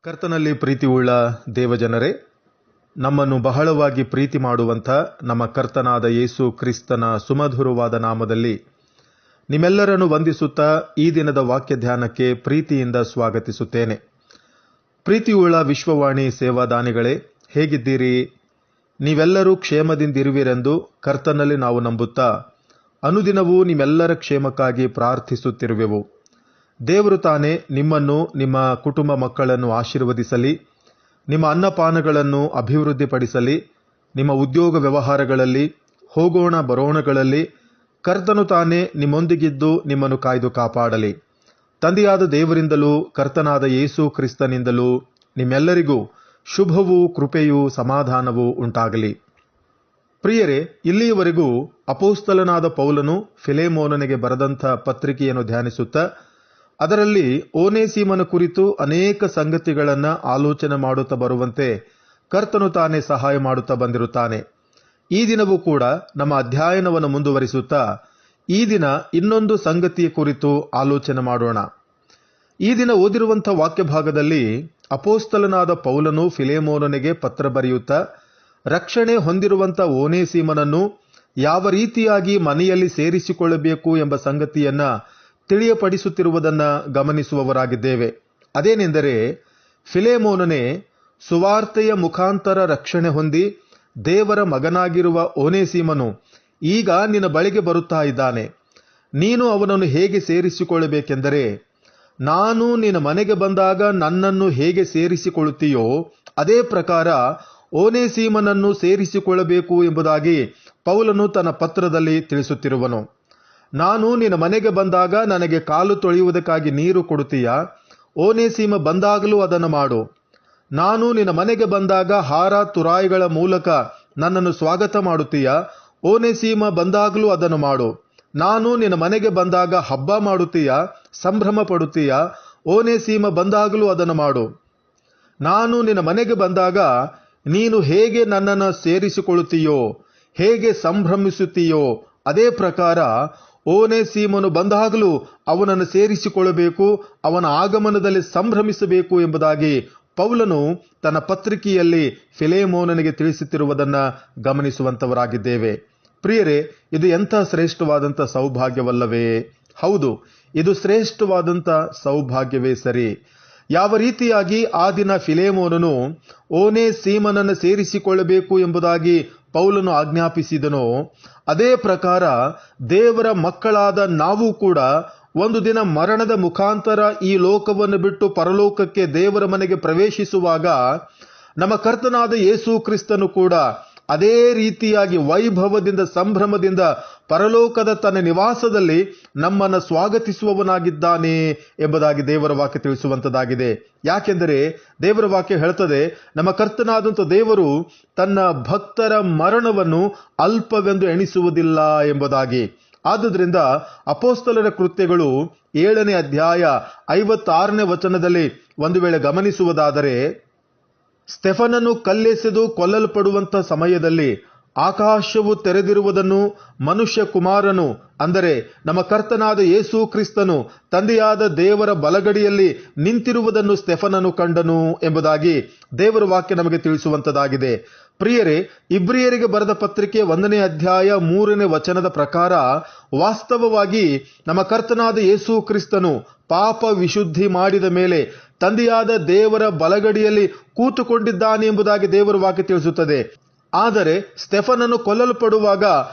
ಕರ್ತನಲ್ಲಿ ಪ್ರೀತಿಯುಳ್ಳ ದೇವಜನರೇ, ನಮ್ಮನ್ನು ಬಹಳವಾಗಿ ಪ್ರೀತಿ ಮಾಡುವಂಥ ನಮ್ಮ ಕರ್ತನಾದ ಯೇಸು ಕ್ರಿಸ್ತನ ಸುಮಧುರವಾದ ನಾಮದಲ್ಲಿ ನಿಮ್ಮೆಲ್ಲರನ್ನು ವಂದಿಸುತ್ತಾ ಈ ದಿನದ ವಾಕ್ಯ ಧ್ಯಾನಕ್ಕೆ ಪ್ರೀತಿಯಿಂದ ಸ್ವಾಗತಿಸುತ್ತೇನೆ. ಪ್ರೀತಿಯುಳ್ಳ ವಿಶ್ವವಾಣಿ ಸೇವಾದಾನಿಗಳೇ, ಹೇಗಿದ್ದೀರಿ? ನೀವೆಲ್ಲರೂ ಕ್ಷೇಮದಿಂದಿರುವಿರೆಂದು ಕರ್ತನಲ್ಲಿ ನಾವು ನಂಬುತ್ತಾ ಅನುದಿನವೂ ನಿಮ್ಮೆಲ್ಲರ ಕ್ಷೇಮಕ್ಕಾಗಿ ಪ್ರಾರ್ಥಿಸುತ್ತಿರುವೆವು. ದೇವರು ತಾನೇ ನಿಮ್ಮನ್ನು, ನಿಮ್ಮ ಕುಟುಂಬ ಮಕ್ಕಳನ್ನು ಆಶೀರ್ವದಿಸಲಿ, ನಿಮ್ಮ ಅನ್ನಪಾನಗಳನ್ನು ಅಭಿವೃದ್ಧಿಪಡಿಸಲಿ, ನಿಮ್ಮ ಉದ್ಯೋಗ ವ್ಯವಹಾರಗಳಲ್ಲಿ, ಹೋಗೋಣ ಬರೋಣಗಳಲ್ಲಿ ಕರ್ತನು ತಾನೇ ನಿಮ್ಮೊಂದಿಗಿದ್ದು ನಿಮ್ಮನ್ನು ಕಾಯ್ದು ಕಾಪಾಡಲಿ. ತಂದೆಯಾದ ದೇವರಿಂದಲೂ ಕರ್ತನಾದ ಯೇಸು ಕ್ರಿಸ್ತನಿಂದಲೂ ನಿಮ್ಮೆಲ್ಲರಿಗೂ ಶುಭವೂ ಕೃಪೆಯೂ ಸಮಾಧಾನವೂ ಉಂಟಾಗಲಿ. ಪ್ರಿಯರೇ, ಇಲ್ಲಿಯವರೆಗೂ ಅಪೊಸ್ತಲನಾದ ಪೌಲನು ಫಿಲೆಮೋನನಿಗೆ ಬರೆದಂಥ ಪತ್ರಿಕೆಯನ್ನು ಧ್ಯಾನಿಸುತ್ತಾ ಅದರಲ್ಲಿ ಓನೇಸಿಮನ ಕುರಿತು ಅನೇಕ ಸಂಗತಿಗಳನ್ನು ಆಲೋಚನೆ ಮಾಡುತ್ತಾ ಬರುವಂತೆ ಕರ್ತನು ತಾನೇ ಸಹಾಯ ಮಾಡುತ್ತಾ ಬಂದಿರುತ್ತಾನೆ. ಈ ದಿನವೂ ಕೂಡ ನಮ್ಮ ಅಧ್ಯಯನವನ್ನು ಮುಂದುವರಿಸುತ್ತಾ ಈ ದಿನ ಇನ್ನೊಂದು ಸಂಗತಿಯ ಕುರಿತು ಆಲೋಚನೆ ಮಾಡೋಣ. ಈ ದಿನ ಓದಿರುವಂಥ ವಾಕ್ಯ ಭಾಗದಲ್ಲಿ ಅಪೊಸ್ತಲನಾದ ಪೌಲನು ಫಿಲೆಮೋನನಿಗೆ ಪತ್ರ ಬರೆಯುತ್ತಾ ರಕ್ಷಣೆ ಹೊಂದಿರುವಂಥ ಓನೇಸಿಮನನ್ನು ಯಾವ ರೀತಿಯಾಗಿ ಮನೆಯಲ್ಲಿ ಸೇರಿಸಿಕೊಳ್ಳಬೇಕು ಎಂಬ ಸಂಗತಿಯನ್ನ ತಿಳಿಯಪಡಿಸುತ್ತಿರುವುದನ್ನು ಗಮನಿಸುವವರಾಗಿದ್ದೇವೆ. ಅದೇನೆಂದರೆ, ಫಿಲೆಮೋನನೇ, ಸುವಾರ್ತೆಯ ಮುಖಾಂತರ ರಕ್ಷಣೆ ಹೊಂದಿ ದೇವರ ಮಗನಾಗಿರುವ ಓನೇಸಿಮನು ಈಗ ನಿನ್ನ ಬಳಿಗೆ ಬರುತ್ತಾ ಇದ್ದಾನೆ. ನೀನು ಅವನನ್ನು ಹೇಗೆ ಸೇರಿಸಿಕೊಳ್ಳಬೇಕೆಂದರೆ, ನಾನು ನಿನ್ನ ಮನೆಗೆ ಬಂದಾಗ ನನ್ನನ್ನು ಹೇಗೆ ಸೇರಿಸಿಕೊಳ್ಳುತ್ತೀಯೋ ಅದೇ ಪ್ರಕಾರ ಓನೇಸಿಮನನ್ನು ಸೇರಿಸಿಕೊಳ್ಳಬೇಕು ಎಂಬುದಾಗಿ ಪೌಲನು ತನ್ನ ಪತ್ರದಲ್ಲಿ ತಿಳಿಸುತ್ತಿರುವನು. ನಾನು ನಿನ್ನ ಮನೆಗೆ ಬಂದಾಗ ನನಗೆ ಕಾಲು ತೊಳೆಯುವುದಕ್ಕಾಗಿ ನೀರು ಕೊಡುತ್ತೀಯಾ? ಓನೇಸಿಮ ಬಂದಾಗಲೂ ಅದನ್ನು ಮಾಡು. ನಾನು ನಿನ್ನ ಮನೆಗೆ ಬಂದಾಗ ಹಾರ ತುರಾಯಿಗಳ ಮೂಲಕ ನನ್ನನ್ನು ಸ್ವಾಗತ ಮಾಡುತ್ತೀಯಾ? ಓನೇಸಿಮ ಬಂದಾಗಲೂ ಅದನ್ನು ಮಾಡು. ನಾನು ನಿನ್ನ ಮನೆಗೆ ಬಂದಾಗ ಹಬ್ಬ ಮಾಡುತ್ತೀಯಾ? ಸಂಭ್ರಮ ಪಡುತ್ತೀಯಾ? ಓನೇಸಿಮ ಬಂದಾಗಲೂ ಅದನ್ನು ಮಾಡು. ನಾನು ನಿನ್ನ ಮನೆಗೆ ಬಂದಾಗ ನೀನು ಹೇಗೆ ನನ್ನನ್ನು ಸೇರಿಸಿಕೊಳ್ಳುತ್ತೀಯೋ, ಹೇಗೆ ಸಂಭ್ರಮಿಸುತ್ತೀಯೋ ಅದೇ ಪ್ರಕಾರ ಓನೇಸಿಮನು ಬಂದಾಗಲೂ ಅವನನ್ನು ಸೇರಿಸಿಕೊಳ್ಳಬೇಕು, ಅವನ ಆಗಮನದಲ್ಲಿ ಸಂಭ್ರಮಿಸಬೇಕು ಎಂಬುದಾಗಿ ಪೌಲನು ತನ್ನ ಪತ್ರಿಕೆಯಲ್ಲಿ ಫಿಲೆಮೋನನಿಗೆ ತಿಳಿಸುತ್ತಿರುವುದನ್ನು ಗಮನಿಸುವಂತವರಾಗಿದ್ದೇವೆ. ಪ್ರಿಯರೇ, ಇದು ಎಂಥ ಶ್ರೇಷ್ಠವಾದಂಥ ಸೌಭಾಗ್ಯವಲ್ಲವೇ? ಹೌದು, ಇದು ಶ್ರೇಷ್ಠವಾದಂಥ ಸೌಭಾಗ್ಯವೇ ಸರಿ. ಯಾವ ರೀತಿಯಾಗಿ ಆ ದಿನ ಫಿಲೆಮೋನನು ಓನೇಸಿಮನನ್ನು ಸೇರಿಸಿಕೊಳ್ಳಬೇಕು ಎಂಬುದಾಗಿ ಪೌಲನು ಆಜ್ಞಾಪಿಸಿದನೋ ಅದೇ ಪ್ರಕಾರ ದೇವರ ಮಕ್ಕಳಾದ ನಾವು ಕೂಡ ಒಂದು ದಿನ ಮರಣದ ಮುಖಾಂತರ ಈ ಲೋಕವನ್ನು ಬಿಟ್ಟು ಪರಲೋಕಕ್ಕೆ ದೇವರ ಮನೆಗೆ ಪ್ರವೇಶಿಸುವಾಗ ನಮ್ಮ ಕರ್ತನಾದ ಯೇಸು ಕ್ರಿಸ್ತನು ಕೂಡ ಅದೇ ರೀತಿಯಾಗಿ ವೈಭವದಿಂದ ಸಂಭ್ರಮದಿಂದ ಪರಲೋಕದ ತನ್ನ ನಿವಾಸದಲ್ಲಿ ನಮ್ಮನ್ನು ಸ್ವಾಗತಿಸುವವನಾಗಿದ್ದಾನೆ ಎಂಬುದಾಗಿ ದೇವರ ವಾಕ್ಯ ತಿಳಿಸುವಂತದ್ದಾಗಿದೆ. ಯಾಕೆಂದರೆ ದೇವರ ವಾಕ್ಯ ಹೇಳ್ತದೆ, ನಮ್ಮ ಕರ್ತನಾದಂಥ ದೇವರು ತನ್ನ ಭಕ್ತರ ಮರಣವನ್ನು ಅಲ್ಪವೆಂದು ಎಣಿಸುವುದಿಲ್ಲ ಎಂಬುದಾಗಿ. ಆದುದರಿಂದ ಅಪೊಸ್ತಲರ ಕೃತ್ಯಗಳು 7ನೇ ಅಧ್ಯಾಯ 56ನೇ ವಚನದಲ್ಲಿ ಒಂದು ವೇಳೆ ಗಮನಿಸುವುದಾದರೆ, ಸ್ಟೆಫನನು ಕಲ್ಲೆಸೆದು ಕೊಲ್ಲಲ್ಪಡುವಂಥ ಸಮಯದಲ್ಲಿ ಆಕಾಶವು ತೆರೆದಿರುವುದನ್ನು, ಮನುಷ್ಯ ಕುಮಾರನು ಅಂದರೆ ನಮ್ಮ ಕರ್ತನಾದ ಯೇಸು ಕ್ರಿಸ್ತನು ತಂದೆಯಾದ ದೇವರ ಬಲಗಡಿಯಲ್ಲಿ ನಿಂತಿರುವುದನ್ನು ಸ್ಟೆಫನನು ಕಂಡನು ಎಂಬುದಾಗಿ ದೇವರ ವಾಕ್ಯ ನಮಗೆ ತಿಳಿಸುವಂತದ್ದಾಗಿದೆ. ಪ್ರಿಯರೇ, ಇಬ್ರಿಯರಿಗೆ ಬರೆದ ಪತ್ರಿಕೆ 1ನೇ ಅಧ್ಯಾಯ 3ನೇ ವಚನದ ಪ್ರಕಾರ ವಾಸ್ತವವಾಗಿ ನಮ್ಮ ಕರ್ತನಾದ ಯೇಸು ಕ್ರಿಸ್ತನು ಪಾಪ ವಿಶುದ್ಧಿ ಮಾಡಿದ ಮೇಲೆ ತಂದೆಯಾದ ದೇವರ ಬಲಗಡಿಯಲ್ಲಿ ಕೂತುಕೊಂಡಿದ್ದಾನೆ ಎಂಬುದಾಗಿ ದೇವರ ವಾಕ್ಯ ತಿಳಿಸುತ್ತದೆ. ಆದರೆ ಸ್ಟೆಫನನು ಕೊಲ್ಲಲ್ಪಡುವಾಗ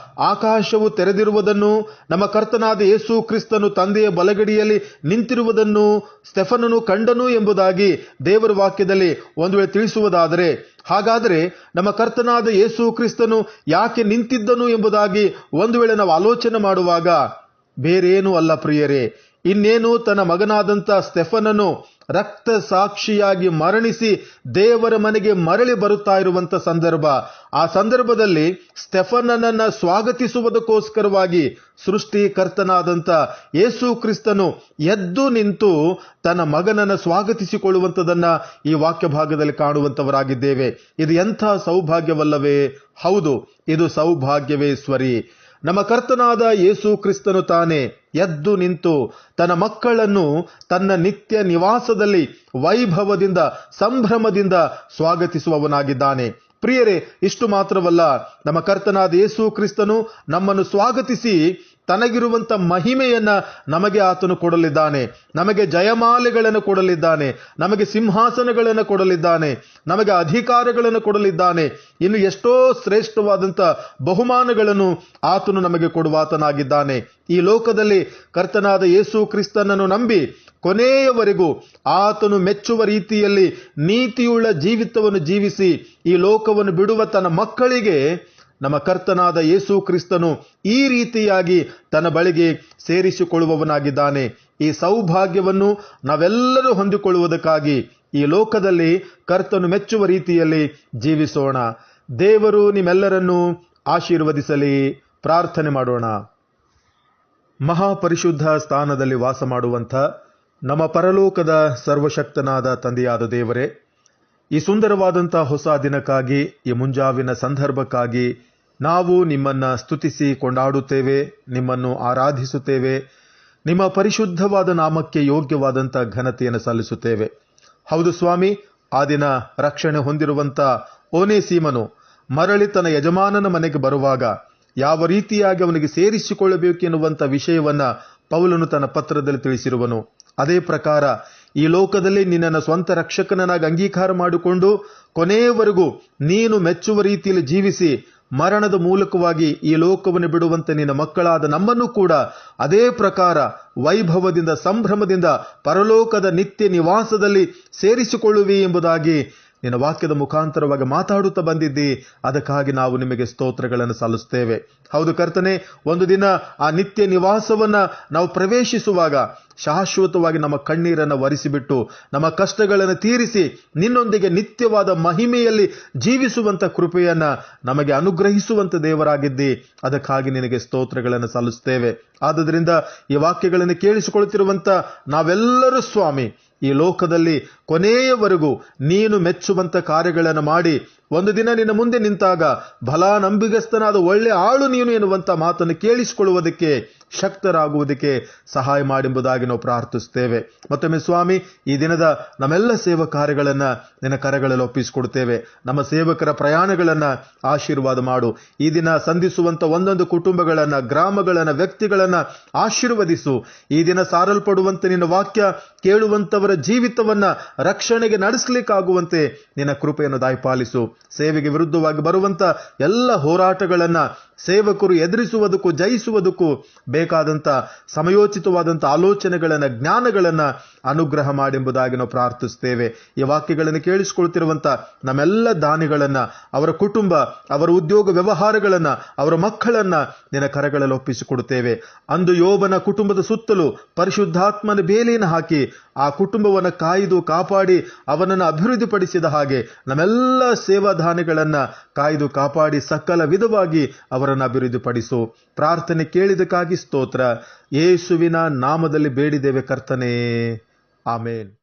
ಆಕಾಶವು ತೆರೆದಿರುವುದನ್ನು, ನಮ್ಮ ಕರ್ತನಾದ ಯೇಸು ಕ್ರಿಸ್ತನು ತಂದೆಯ ಬಲಗಡಿಯಲ್ಲಿ ನಿಂತಿರುವುದನ್ನು ಸ್ಟೆಫನನು ಕಂಡನು ಎಂಬುದಾಗಿ ದೇವರ ವಾಕ್ಯದಲ್ಲಿ ಒಂದು ವೇಳೆ ತಿಳಿಸುವುದಾದರೆ, ಹಾಗಾದರೆ ನಮ್ಮ ಕರ್ತನಾದ ಯೇಸು ಕ್ರಿಸ್ತನು ಯಾಕೆ ನಿಂತಿದ್ದನು ಎಂಬುದಾಗಿ ಒಂದು ವೇಳೆ ನಾವು ಆಲೋಚನೆ ಮಾಡುವಾಗ ಬೇರೇನೂ ಅಲ್ಲ ಪ್ರಿಯರೇ, ಇನ್ನೇನು ತನ್ನ ಮಗನಾದಂಥ ಸ್ಟೆಫನನು ರಕ್ತ ಸಾಕ್ಷಿಯಾಗಿ ಮರಣಿಸಿ ದೇವರ ಮನೆಗೆ ಮರಳಿ ಬರುತ್ತಾ ಇರುವಂತ ಸಂದರ್ಭ. ಆ ಸಂದರ್ಭದಲ್ಲಿ ಸ್ಟೆಫನನನ್ನ ಸ್ವಾಗತಿಸುವುದಕ್ಕೋಸ್ಕರವಾಗಿ ಸೃಷ್ಟಿಕರ್ತನಾದಂಥ ಯೇಸು ಕ್ರಿಸ್ತನು ಎದ್ದು ನಿಂತು ತನ್ನ ಮಗನನ್ನು ಸ್ವಾಗತಿಸಿಕೊಳ್ಳುವಂಥದನ್ನ ಈ ವಾಕ್ಯ ಭಾಗದಲ್ಲಿ ಕಾಣುವಂತವರಾಗಿದ್ದೇವೆ. ಇದು ಎಂಥ ಸೌಭಾಗ್ಯವಲ್ಲವೇ? ಹೌದು, ಇದು ಸೌಭಾಗ್ಯವೇ ಸ್ವರಿ. ನಮ್ಮ ಕರ್ತನಾದ ಯೇಸು ಕ್ರಿಸ್ತನು ತಾನೇ ಎದ್ದು ನಿಂತು ತನ್ನ ಮಕ್ಕಳನ್ನು ತನ್ನ ನಿತ್ಯ ನಿವಾಸದಲ್ಲಿ ವೈಭವದಿಂದ ಸಂಭ್ರಮದಿಂದ ಸ್ವಾಗತಿಸುವವನಾಗಿದ್ದಾನೆ. ಪ್ರಿಯರೇ, ಇಷ್ಟು ಮಾತ್ರವಲ್ಲ, ನಮ್ಮ ಕರ್ತನಾದ ಯೇಸು ಕ್ರಿಸ್ತನು ನಮ್ಮನ್ನು ಸ್ವಾಗತಿಸಿ ತನಗಿರುವಂತ ಮಹಿಮೆಯನ್ನ ನಮಗೆ ಆತನು ಕೊಡಲಿದ್ದಾನೆ. ನಮಗೆ ಜಯಮಾಲೆಗಳನ್ನು ಕೊಡಲಿದ್ದಾನೆ, ನಮಗೆ ಸಿಂಹಾಸನಗಳನ್ನು ಕೊಡಲಿದ್ದಾನೆ, ನಮಗೆ ಅಧಿಕಾರಗಳನ್ನು ಕೊಡಲಿದ್ದಾನೆ. ಇನ್ನು ಎಷ್ಟೋ ಶ್ರೇಷ್ಠವಾದಂಥ ಬಹುಮಾನಗಳನ್ನು ಆತನು ನಮಗೆ ಕೊಡುವಾತನಾಗಿದ್ದಾನೆ. ಈ ಲೋಕದಲ್ಲಿ ಕರ್ತನಾದ ಯೇಸು ಕ್ರಿಸ್ತನನ್ನು ನಂಬಿ ಕೊನೆಯವರೆಗೂ ಆತನು ಮೆಚ್ಚುವ ರೀತಿಯಲ್ಲಿ ನೀತಿಯುಳ್ಳ ಜೀವಿತವನ್ನು ಜೀವಿಸಿ ಈ ಲೋಕವನ್ನು ಬಿಡುವ ತನ್ನ ಮಕ್ಕಳಿಗೆ ನಮ್ಮ ಕರ್ತನಾದ ಯೇಸು ಕ್ರಿಸ್ತನು ಈ ರೀತಿಯಾಗಿ ತನ್ನ ಬಳಿಗೆ ಸೇರಿಸಿಕೊಳ್ಳುವವನಾಗಿದ್ದಾನೆ. ಈ ಸೌಭಾಗ್ಯವನ್ನು ನಾವೆಲ್ಲರೂ ಹೊಂದಿಕೊಳ್ಳುವುದಕ್ಕಾಗಿ ಈ ಲೋಕದಲ್ಲಿ ಕರ್ತನು ಮೆಚ್ಚುವ ರೀತಿಯಲ್ಲಿ ಜೀವಿಸೋಣ. ದೇವರು ನಿಮ್ಮೆಲ್ಲರನ್ನೂ ಆಶೀರ್ವದಿಸಲಿ. ಪ್ರಾರ್ಥನೆ ಮಾಡೋಣ. ಮಹಾಪರಿಶುದ್ಧ ಸ್ಥಾನದಲ್ಲಿ ವಾಸ ಮಾಡುವಂಥ ನಮ್ಮ ಪರಲೋಕದ ಸರ್ವಶಕ್ತನಾದ ತಂದೆಯಾದ ದೇವರೇ, ಈ ಸುಂದರವಾದಂಥ ಹೊಸ ದಿನಕ್ಕಾಗಿ, ಈ ಮುಂಜಾವಿನ ಸಂದರ್ಭಕ್ಕಾಗಿ ನಾವು ನಿಮ್ಮನ್ನ ಸ್ತುತಿಸಿ ಕೊಂಡಾಡುತ್ತೇವೆ, ನಿಮ್ಮನ್ನು ಆರಾಧಿಸುತ್ತೇವೆ. ನಿಮ್ಮ ಪರಿಶುದ್ಧವಾದ ನಾಮಕ್ಕೆ ಯೋಗ್ಯವಾದಂಥ ಘನತೆಯನ್ನು ಸಲ್ಲಿಸುತ್ತೇವೆ. ಹೌದು ಸ್ವಾಮಿ, ಆ ದಿನ ರಕ್ಷಣೆ ಹೊಂದಿರುವಂಥ ಓನೇಸೀಮನು ಮರಳಿ ತನ್ನ ಯಜಮಾನನ ಮನೆಗೆ ಬರುವಾಗ ಯಾವ ರೀತಿಯಾಗಿ ಅವನಿಗೆ ಸೇರಿಸಿಕೊಳ್ಳಬೇಕೆನ್ನುವಂಥ ವಿಷಯವನ್ನ ಪೌಲನು ತನ್ನ ಪತ್ರದಲ್ಲಿ ತಿಳಿಸಿರುವನು. ಅದೇ ಪ್ರಕಾರ ಈ ಲೋಕದಲ್ಲಿ ನಿನ್ನನ್ನು ಸ್ವಂತ ರಕ್ಷಕನಾಗಿ ಅಂಗೀಕಾರ ಮಾಡಿಕೊಂಡು ಕೊನೆಯವರೆಗೂ ನೀನು ಮೆಚ್ಚುವ ರೀತಿಯಲ್ಲಿ ಜೀವಿಸಿ ಮರಣದ ಮೂಲಕವಾಗಿ ಈ ಲೋಕವನ್ನು ಬಿಡುವಂತೆ ನಿನ್ನ ಮಕ್ಕಳಾದ ನಮ್ಮನ್ನು ಕೂಡ ಅದೇ ಪ್ರಕಾರ ವೈಭವದಿಂದ ಸಂಭ್ರಮದಿಂದ ಪರಲೋಕದ ನಿತ್ಯ ನಿವಾಸದಲ್ಲಿ ಸೇರಿಸಿಕೊಳ್ಳುವಿ ಎಂಬುದಾಗಿ ನಿನ್ನ ವಾಕ್ಯದ ಮುಖಾಂತರವಾಗಿ ಮಾತಾಡುತ್ತಾ ಬಂದಿದ್ದಿ. ಅದಕ್ಕಾಗಿ ನಾವು ನಿಮಗೆ ಸ್ತೋತ್ರಗಳನ್ನು ಸಲ್ಲಿಸುತ್ತೇವೆ. ಹೌದು ಕರ್ತನೆ, ಒಂದು ದಿನ ಆ ನಿತ್ಯ ನಿವಾಸವನ್ನ ನಾವು ಪ್ರವೇಶಿಸುವಾಗ ಶಾಶ್ವತವಾಗಿ ನಮ್ಮ ಕಣ್ಣೀರನ್ನು ಒರೆಸಿಬಿಟ್ಟು ನಮ್ಮ ಕಷ್ಟಗಳನ್ನು ತೀರಿಸಿ ನಿನ್ನೊಂದಿಗೆ ನಿತ್ಯವಾದ ಮಹಿಮೆಯಲ್ಲಿ ಜೀವಿಸುವಂತ ಕೃಪೆಯನ್ನ ನಮಗೆ ಅನುಗ್ರಹಿಸುವಂತ ದೇವರಾಗಿದ್ದಿ. ಅದಕ್ಕಾಗಿ ನಿನಗೆ ಸ್ತೋತ್ರಗಳನ್ನು ಸಲ್ಲಿಸುತ್ತೇವೆ. ಆದುದರಿಂದ ಈ ವಾಕ್ಯಗಳನ್ನು ಕೇಳಿಸಿಕೊಳ್ಳುತ್ತಿರುವಂತ ನಾವೆಲ್ಲರೂ ಸ್ವಾಮಿ, ಈ ಲೋಕದಲ್ಲಿ ಕೊನೆಯವರೆಗೂ ನೀನು ಮೆಚ್ಚುವಂತ ಕಾರ್ಯಗಳನ್ನು ಮಾಡಿ ಒಂದು ದಿನ ನಿನ್ನ ಮುಂದೆ ನಿಂತಾಗ ಬಲ ನಂಬಿಗಸ್ತನಾದ ಒಳ್ಳೆ ಆಳು ನೀನು ಎನ್ನುವಂತ ಮಾತನ್ನು ಕೇಳಿಸಿಕೊಳ್ಳುವುದಕ್ಕೆ ಶಕ್ತರಾಗುವುದಕ್ಕೆ ಸಹಾಯ ಮಾಡೆಂಬುದಾಗಿ ನಾವು ಪ್ರಾರ್ಥಿಸುತ್ತೇವೆ. ಮತ್ತೊಮ್ಮೆ ಸ್ವಾಮಿ, ಈ ದಿನದ ನಮ್ಮೆಲ್ಲ ಸೇವಾ ಕಾರ್ಯಗಳನ್ನ ನಿನ್ನ ಕರಗಳಲ್ಲಿ ಒಪ್ಪಿಸಿಕೊಡುತ್ತೇವೆ. ನಮ್ಮ ಸೇವಕರ ಪ್ರಯಾಣಗಳನ್ನ ಆಶೀರ್ವಾದ ಮಾಡು. ಈ ದಿನ ಸಂಧಿಸುವಂತ ಒಂದೊಂದು ಕುಟುಂಬಗಳನ್ನ, ಗ್ರಾಮಗಳನ್ನ, ವ್ಯಕ್ತಿಗಳನ್ನ ಆಶೀರ್ವದಿಸು. ಈ ದಿನ ಸಾರಲ್ಪಡುವಂತೆ ನಿನ್ನ ವಾಕ್ಯ ಕೇಳುವಂತವರ ಜೀವಿತವನ್ನ ರಕ್ಷಣೆಗೆ ನಡೆಸಲಿಕ್ಕಾಗುವಂತೆ ನಿನ್ನ ಕೃಪೆಯನ್ನು ದಯಪಾಲಿಸು. ಸೇವೆಗೆ ವಿರುದ್ಧವಾಗಿ ಬರುವಂತ ಎಲ್ಲ ಹೋರಾಟಗಳನ್ನ ಸೇವಕರು ಎದುರಿಸುವುದಕ್ಕೂ ಜಯಿಸುವುದಕ್ಕೂ ಬೇಕಾದಂತ ಸಮಯೋಚಿತವಾದಂಥ ಆಲೋಚನೆಗಳನ್ನ, ಜ್ಞಾನಗಳನ್ನ ಅನುಗ್ರಹ ಮಾಡೆಂಬುದಾಗಿ ನಾವು ಪ್ರಾರ್ಥಿಸುತ್ತೇವೆ. ಈ ವಾಕ್ಯಗಳನ್ನು ಕೇಳಿಸಿಕೊಳ್ತಿರುವಂತ ನಮ್ಮೆಲ್ಲ ದಾನಿಗಳನ್ನ, ಅವರ ಕುಟುಂಬ, ಅವರ ಉದ್ಯೋಗ ವ್ಯವಹಾರಗಳನ್ನ, ಅವರ ಮಕ್ಕಳನ್ನ ನಿನ್ನ ಕರಗಳಲ್ಲಿ ಒಪ್ಪಿಸಿಕೊಡುತ್ತೇವೆ. ಅಂದು ಯೋಬನ ಕುಟುಂಬದ ಸುತ್ತಲೂ ಪರಿಶುದ್ಧಾತ್ಮನ ಬೇಲಿಯನ್ನು ಹಾಕಿ ಆ ಕುಟುಂಬವನ್ನು ಕಾಯ್ದು ಕಾಪಾಡಿ ಅವನನ್ನು ಅಭಿವೃದ್ಧಿಪಡಿಸಿದ ಹಾಗೆ ನಮ್ಮೆಲ್ಲ ಸೇವಾದಾನಿಗಳನ್ನ ಕಾಯ್ದು ಕಾಪಾಡಿ ಸಕಲ ವಿಧವಾಗಿ ಅವರನ್ನು ಅಭಿವೃದ್ಧಿಪಡಿಸು. ಪ್ರಾರ್ಥನೆ ಕೇಳಿದಕ್ಕಾಗಿ ಸ್ತೋತ್ರ. ಯೇಸುವಿನ ನಾಮದಲ್ಲಿ ಬೇಡಿದ್ದೇವೆ ಕರ್ತನೇ, ಆಮೇನ್.